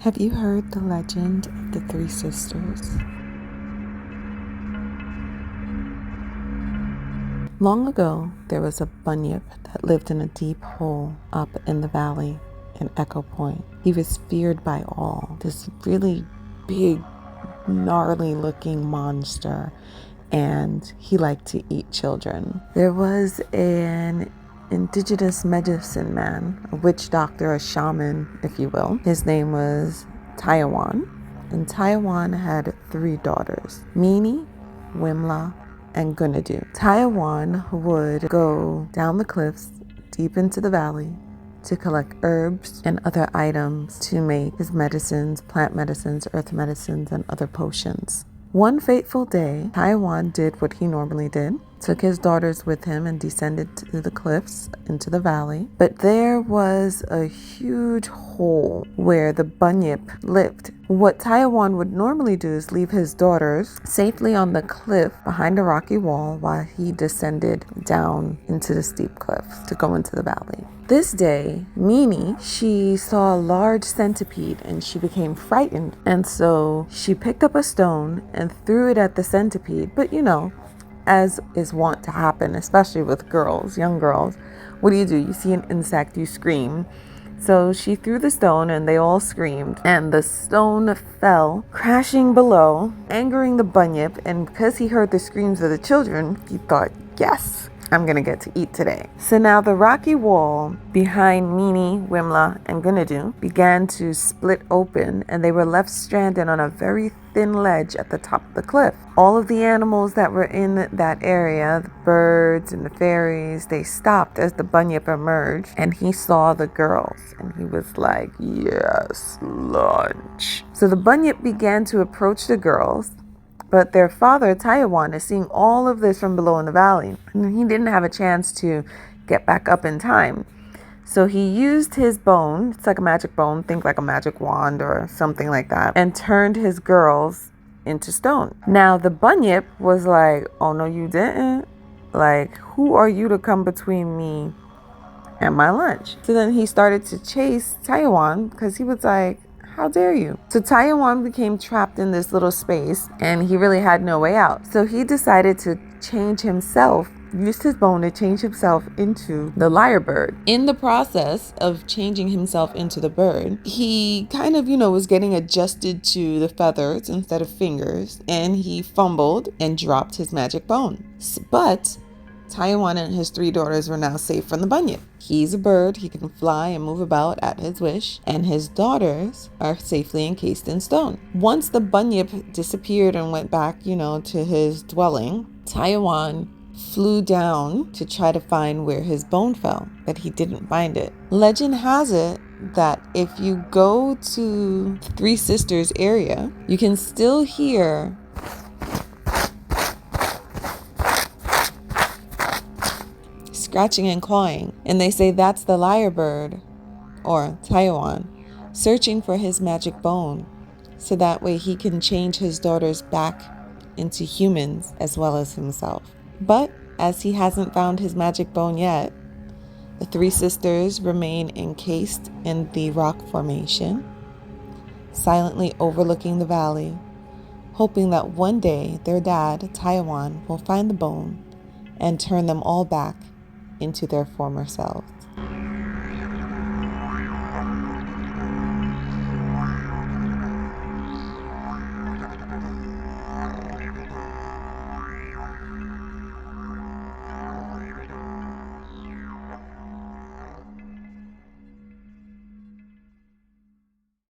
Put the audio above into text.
Have you heard the legend of the three sisters? Long ago, there was a bunyip that lived in a deep hole up in the valley in Echo Point. He was feared by all, this really big, gnarly looking monster, and he liked to eat children. There was an indigenous medicine man, a witch doctor, a shaman, if you will. His name was Taiwan, and Taiwan had 3 daughters, Meanie, Wimla, and Gunadu. Taiwan would go down the cliffs deep into the valley to collect herbs and other items to make his medicines, plant medicines, earth medicines, and other potions. One fateful day, Taiwan did what he normally did, took his daughters with him and descended to the cliffs into the valley. But there was a huge hole where the bunyip lived. What Taiwan would normally do is leave his daughters safely on the cliff behind a rocky wall while he descended down into the steep cliff to go into the valley. This day, Meanie, she saw a large centipede and she became frightened. And so she picked up a stone and threw it at the centipede. But as is wont to happen, especially with girls, young girls, what do? You see an insect, you scream. So she threw the stone and they all screamed, and the stone fell crashing below, angering the bunyip. And because he heard the screams of the children, he thought, yes, I'm gonna get to eat today. So now the rocky wall behind Meanie, Wimla, and Gunadu began to split open, and they were left stranded on a very thin ledge at the top of the cliff. All of the animals that were in that area, the birds and the fairies, they stopped as the bunyip emerged, and he saw the girls, and he was like, yes, lunch. So the bunyip began to approach the girls. But their father, Taiwan, is seeing all of this from below in the valley, and he didn't have a chance to get back up in time. So he used his bone, it's like a magic bone, think like a magic wand or something like that, and turned his girls into stone. Now the bunyip was like, oh no you didn't. Like, who are you to come between me and my lunch? So then he started to chase Taiwan because he was like, how dare you? So Taiwan became trapped in this little space and he really had no way out. So he decided to change himself, used his bone to change himself into the lyrebird. In the process of changing himself into the bird, he kind of, was getting adjusted to the feathers instead of fingers, and he fumbled and dropped his magic bone. But Taiwan and his 3 daughters were now safe from the bunyip. He's a bird, he can fly and move about at his wish, and his daughters are safely encased in stone. Once the bunyip disappeared and went back, to his dwelling, Taiwan flew down to try to find where his bone fell, but he didn't find it. Legend has it that if you go to the Three Sisters area, you can still hear scratching and clawing, and they say that's the lyrebird, or Taiwan, searching for his magic bone, so that way he can change his daughters back into humans as well as himself. But as he hasn't found his magic bone yet, the 3 sisters remain encased in the rock formation, silently overlooking the valley, hoping that one day their dad, Taiwan, will find the bone and turn them all back into their former selves.